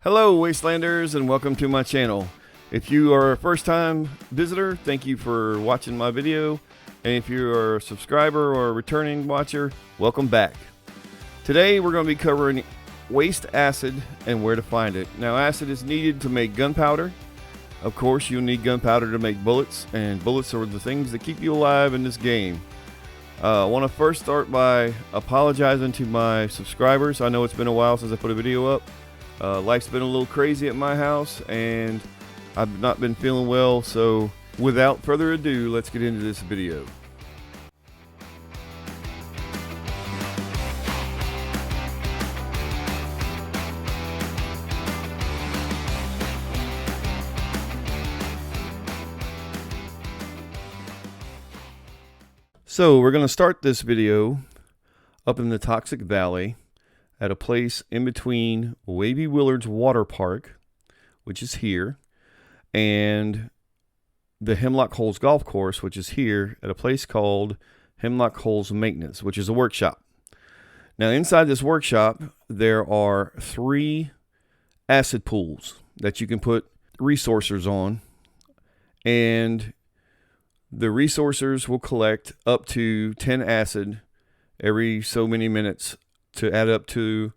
Hello Wastelanders and welcome to my channel. If you are a first time visitor, thank you for watching my video. And if you are a subscriber or a returning watcher, welcome back. Today we're going to be covering waste acid and where to find it. Now acid is needed to make gunpowder. Of course you'll need gunpowder to make bullets, and bullets are the things that keep you alive in this game. I want to first start by apologizing to my subscribers. I know it's been a while since I put a video up. Life's been a little crazy at my house and I've not been feeling well, so without further ado, let's get into this video. So we're going to start this video up in the Toxic Valley at a place in between Wavy Willard's Water Park, which is here, and the Hemlock Holes Golf Course, which is here, at a place called Hemlock Holes Maintenance, which is a workshop. Now inside this workshop there are 3 acid pools that you can put resourcers on, and the resourcers will collect up to 10 acid every so many minutes to add up to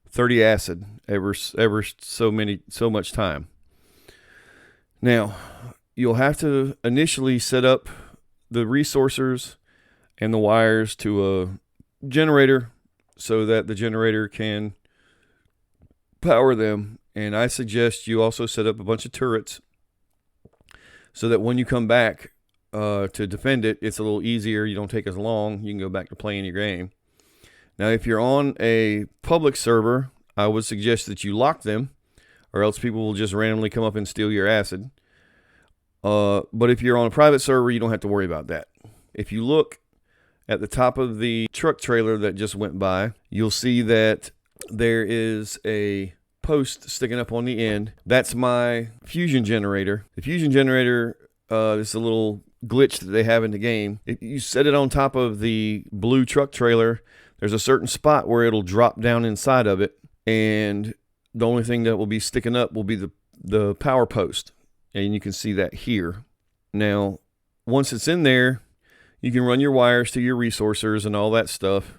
30 acid every so much time. Now, you'll have to initially set up the resourcers and the wires to a generator so that the generator can power them. And I suggest you also set up a bunch of turrets so that when you come back to defend it, it's a little easier. You don't take as long. You can go back to playing your game. Now, if you're on a public server, I would suggest that you lock them, or else people will just randomly come up and steal your acid. But if you're on a private server, you don't have to worry about that. If you look at the top of the truck trailer that just went by, you'll see that there is a post sticking up on the end. That's my fusion generator. The fusion generator is a little glitch that they have in the game. If you set it on top of the blue truck trailer, there's a certain spot where it'll drop down inside of it, and the only thing that will be sticking up will be the power post, and you can see that here. Now once it's in there, you can run your wires to your resourcers and all that stuff,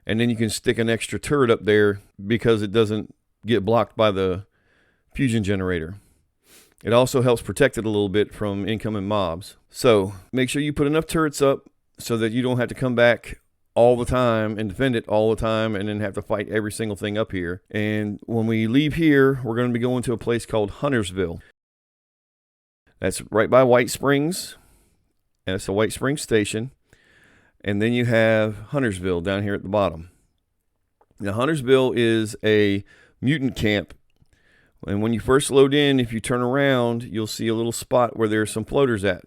and then you can stick an extra turret up there because it doesn't get blocked by the fusion generator. It also helps protect it a little bit from incoming mobs. So make sure you put enough turrets up so that you don't have to come back all the time and defend it all the time and then have to fight every single thing up here. And when we leave here, we're going to be going to a place called Huntersville. That's right by White Springs, and it's a White Springs station. And then you have Huntersville down here at the bottom. Now Huntersville is a mutant camp, and when you first load in, if you turn around, you'll see a little spot where there's some floaters at.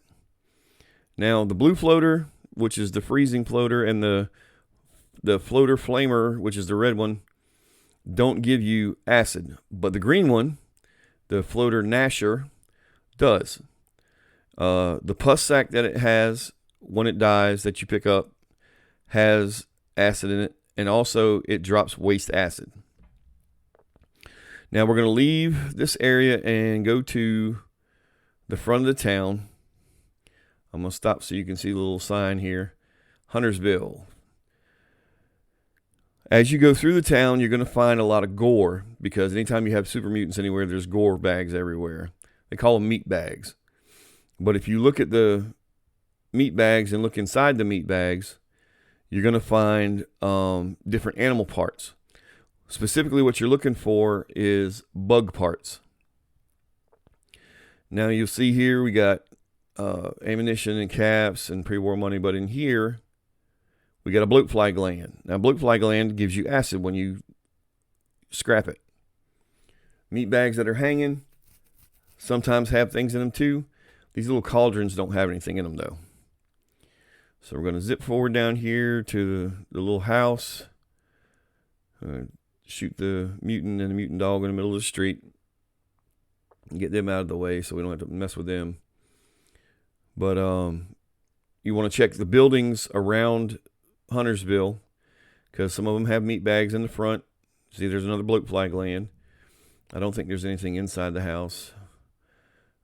Now the blue floater, which is the freezing floater, and the floater flamer, which is the red one, don't give you acid. But the green one, the floater Nasher, does. The pus sac that it has when it dies that you pick up has acid in it, and also it drops waste acid. Now we're going to leave this area and go to the front of the town. I'm going to stop so you can see the little sign here, Huntersville. As you go through the town, you're going to find a lot of gore, because anytime you have super mutants anywhere, there's gore bags everywhere. They call them meat bags. But if you look at the meat bags and look inside the meat bags, you're going to find different animal parts. Specifically, what you're looking for is bug parts. Now you'll see here we got ammunition and caps and pre-war money, but in here we got a bloatfly gland. Now bloatfly gland gives you acid when you scrap it. Meat bags that are hanging sometimes have things in them too. These little cauldrons don't have anything in them though. So we're going to zip forward down here to the little house, shoot the mutant and the mutant dog in the middle of the street and get them out of the way so we don't have to mess with them. But you want to check the buildings around Huntersville, because some of them have meat bags in the front. See, there's another bloatfly gland. I don't think there's anything inside the house.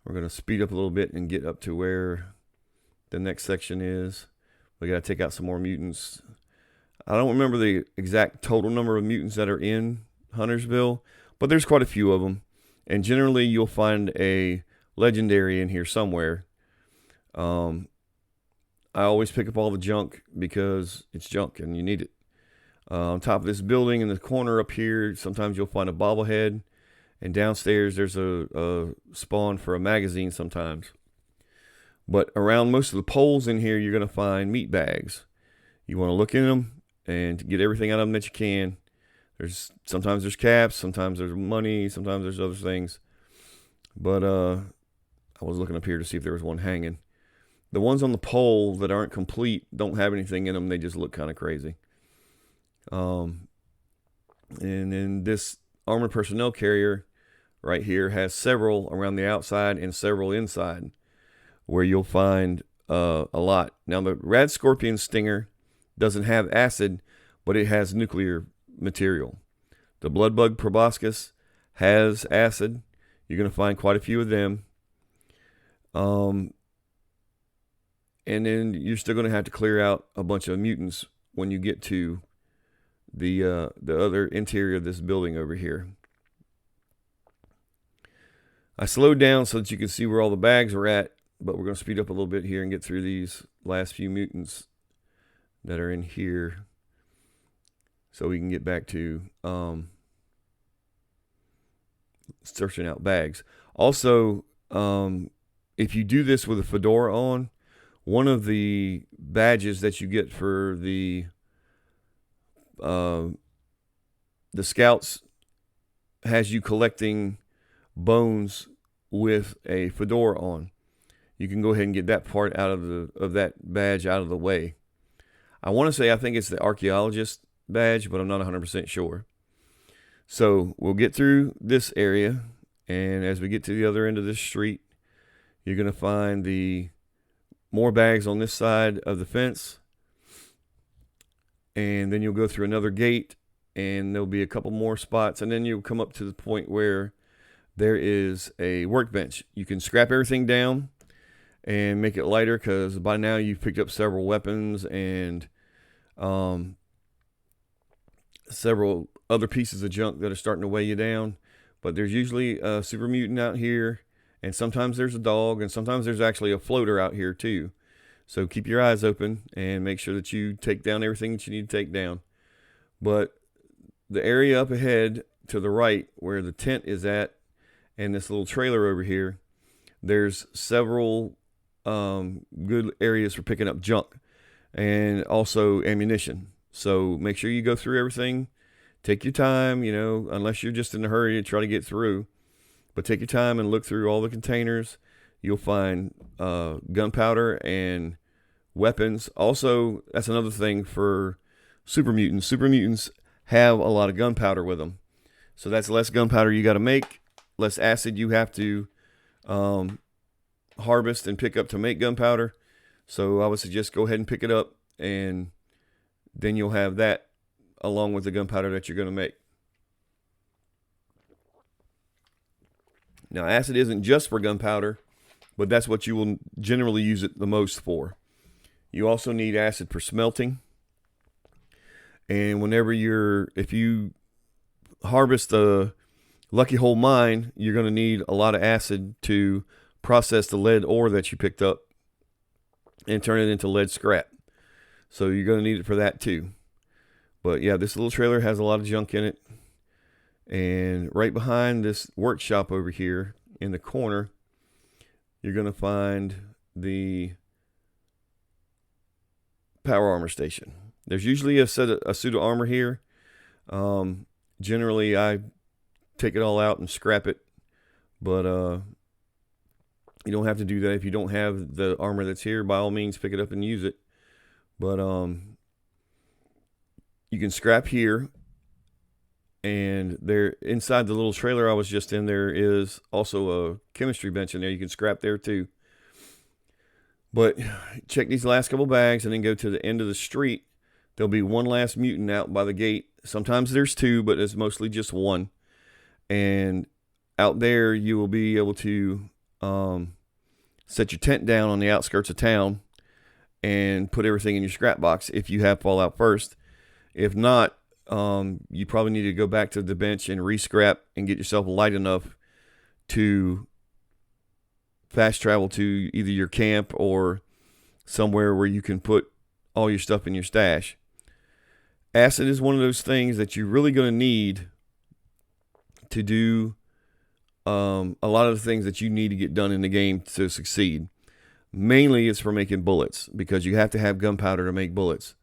We're going to speed up a little bit and get up to where the next section is. We got to take out some more mutants. I don't remember the exact total number of mutants that are in Huntersville, but there's quite a few of them. And generally, you'll find a legendary in here somewhere. I always pick up all the junk because it's junk and you need it. On top of this building in the corner up here, sometimes you'll find a bobblehead. And downstairs, there's a spawn for a magazine sometimes. But around most of the poles in here, you're going to find meat bags. You want to look in them and get everything out of them that you can. Sometimes there's caps, sometimes there's money, sometimes there's other things. But I was looking up here to see if there was one hanging. The ones on the pole that aren't complete don't have anything in them. They just look kind of crazy. And then this armored personnel carrier right here has several around the outside and several inside, where you'll find a lot. Now, the Rad Scorpion Stinger doesn't have acid, but it has nuclear material. The Bloodbug Proboscis has acid. You're going to find quite a few of them. And then you're still going to have to clear out a bunch of mutants when you get to the other interior of this building over here. I slowed down so that you can see where all the bags are at, but we're going to speed up a little bit here and get through these last few mutants that are in here so we can get back to searching out bags. Also, if you do this with a fedora on, one of the badges that you get for the scouts has you collecting bones with a fedora on. You can go ahead and get that part out of that badge out of the way. I want to say I think it's the archaeologist badge, but I'm not 100% sure. So we'll get through this area, and as we get to the other end of this street, you're going to find the more bags on this side of the fence, and then you'll go through another gate, and there'll be a couple more spots, and then you'll come up to the point where there is a workbench. You can scrap everything down and make it lighter, because by now you've picked up several weapons and several other pieces of junk that are starting to weigh you down. But there's usually a super mutant out here, and sometimes there's a dog, and sometimes there's actually a floater out here too. So keep your eyes open and make sure that you take down everything that you need to take down. But the area up ahead to the right where the tent is at, and this little trailer over here, there's several good areas for picking up junk and also ammunition. So make sure you go through everything. Take your time, unless you're just in a hurry to try to get through. But take your time and look through all the containers. You'll find gunpowder and weapons. Also, that's another thing for super mutants. Super mutants have a lot of gunpowder with them. So that's less gunpowder you got to make, less acid you have to harvest and pick up to make gunpowder. So I would suggest go ahead and pick it up, and then you'll have that along with the gunpowder that you're going to make. Now, acid isn't just for gunpowder, but that's what you will generally use it the most for. You also need acid for smelting. And if you harvest a Lucky Hole mine, you're going to need a lot of acid to process the lead ore that you picked up and turn it into lead scrap. So you're going to need it for that too. But yeah, this little trailer has a lot of junk in it. And right behind this workshop over here in the corner, you're going to find the power armor station. There's usually a suit of armor here. Generally, I take it all out and scrap it. But you don't have to do that. If you don't have the armor that's here, by all means, pick it up and use it. But you can scrap here. And there, inside the little trailer I was just in, there is also a chemistry bench in there. You can scrap there too. But check these last couple bags and then go to the end of the street. There'll be one last mutant out by the gate. Sometimes there's two, but it's mostly just one. And out there you will be able to set your tent down on the outskirts of town and put everything in your scrap box if you have Fallout first. If not, you probably need to go back to the bench and re-scrap and get yourself light enough to fast travel to either your camp or somewhere where you can put all your stuff in your stash. Acid is one of those things that you're really going to need to do a lot of the things that you need to get done in the game to succeed. Mainly it's for making bullets, because you have to have gunpowder to make bullets.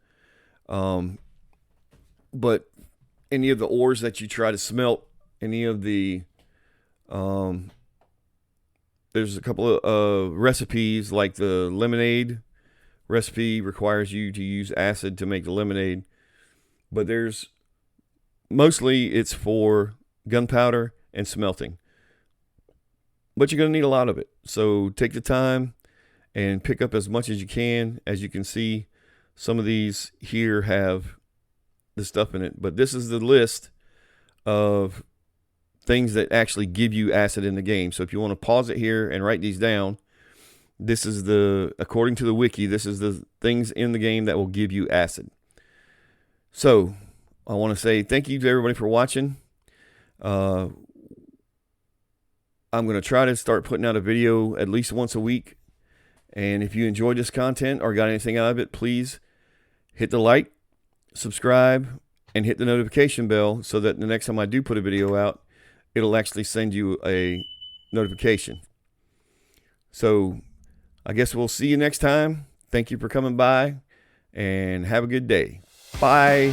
But any of the ores that you try to smelt, any of the there's a couple of recipes, like the lemonade recipe requires you to use acid to make the lemonade, but there's mostly it's for gunpowder and smelting. But you're going to need a lot of it. So take the time and pick up as much as you can. As you can see, some of these here have the stuff in it, but this is the list of things that actually give you acid in the game. So if you want to pause it here and write these down, this is according to the wiki, this is the things in the game that will give you acid. So I want to say thank you to everybody for watching. I'm going to try to start putting out a video at least once a week. And if you enjoyed this content or got anything out of it, please hit the like, subscribe, and hit the notification bell so that the next time I do put a video out, it'll actually send you a notification. So I guess we'll see you next time. Thank you for coming by, and have a good day. Bye.